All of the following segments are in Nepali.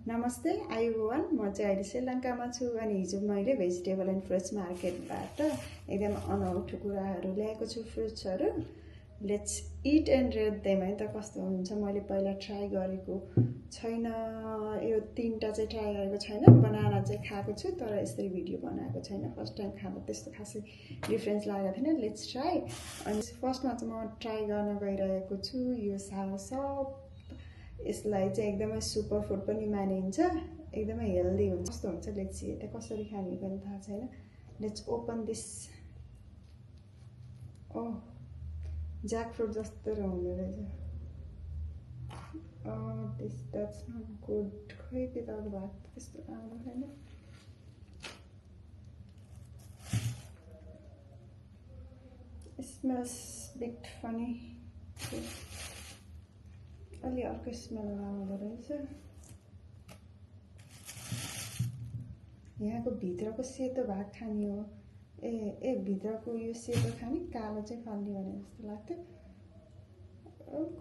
नमस्ते आयुवान म चाहिँ अहिले श्रीलङ्कामा छु अनि हिजो मैले भेजिटेबल एन्ड फ्रुट्स मार्केटबाट एकदम अनौठो कुराहरू ल्याएको छु फ्रुट्सहरू let's it and rate them है त कस्तो हुन्छ मैले पहिला ट्राई गरेको छैन यो तीनटा चाहिँ ट्राई गरेको छैन बनाना चाहिँ खाएको छु तर यसरी भिडियो बनाएको छैन फर्स्ट टाइम खाँदा त्यस्तो खासै डिफरेन्स लागेको थिएन लेट्स ट्राई अनि फर्स्टमा चाहिँ म ट्राई गर्न गइरहेको छु यो साउसप यसलाई चाहिँ एकदमै सुपर फुड पनि मानिन्छ एकदमै हेल्दी हुन्छ कस्तो हुन्छ लेट्स सी यता कसरी खाने पनि थाहा छैन let's open this oh jackfruit जस्तो हुँदो रहेछ दिस द्याट्स नट गुड खै त्यता भात त्यस्तो राम्रो छैन स्मेल्स बिट फनी अलि अर्को स्मेल आउँदो रहेछ यहाँको भित्रको सेतो भाग खाने हो ए भित्रको यो सेतो खाने कालो चाहिँ फाल्ने भने जस्तो लाग्थ्यो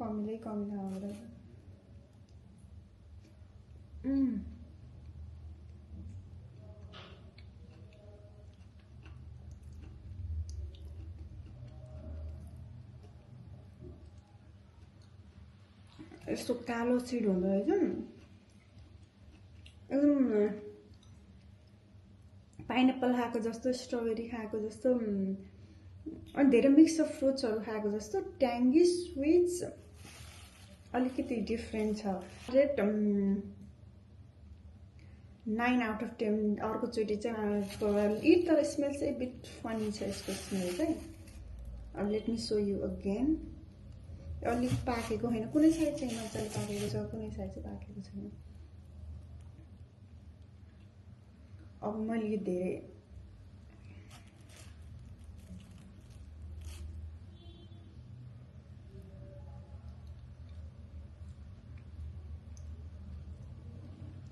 कमिलै कमी आउँदो रहेछ यस्तो कालो सिड हुँदो रहेछ एकदम पाइनएप्पल खाएको जस्तो स्ट्रबेरी खाएको जस्तो अनि धेरै मिक्स अफ फ्रुट्सहरू खाएको जस्तो ट्याङ्गी स्विट्स अलिकति डिफ्रेन्ट छ रेट 9 आउट अफ 10 अर्कोचोटि चाहिँ इट तर स्मेल चाहिँ बिट फनी छ यसको स्मेल चाहिँ अब let me so you again अलिक पाकेको होइन कुनै साइड चाहिँ मजाले पाकेको छ कुनै साइड चाहिँ पाकेको छैन अब मैले यो धेरै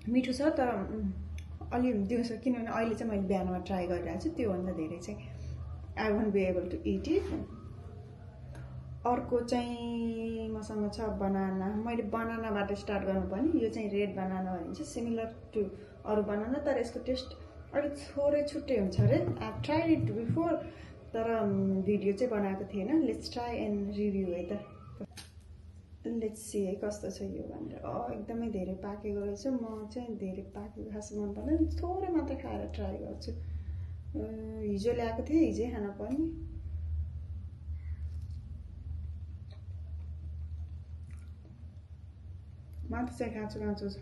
मिठो छ तर अलि दिउँसो किनभने अहिले चाहिँ मैले बिहानमा ट्राई गरिरहेको छु त्योभन्दा धेरै चाहिँ I won't be able to eat it अर्को चाहिँ मसँग छ बनाना मैले बनानाबाट स्टार्ट गर्नुपर्ने यो चाहिँ रेड बनाना भनिन्छ सिमिलर टु अरू बनाना तर यसको टेस्ट अलिक थोरै छुट्टै हुन्छ अरे आई ट्राइड इट बिफोर तर भिडियो चाहिँ बनाएको थिएन लेट्स ट्राई एन्ड रिभ्यू है त लेट्स सी है कस्तो छ यो भनेर एकदमै धेरै पाकेको रहेछ म चाहिँ धेरै पाकेको खास मन पर्दैन थोरै मात्र खाएर ट्राई गर्छु हिजो ल्याएको थिएँ हिजै खान पर्ने मात्र चाहिँ काँचो काँचो छ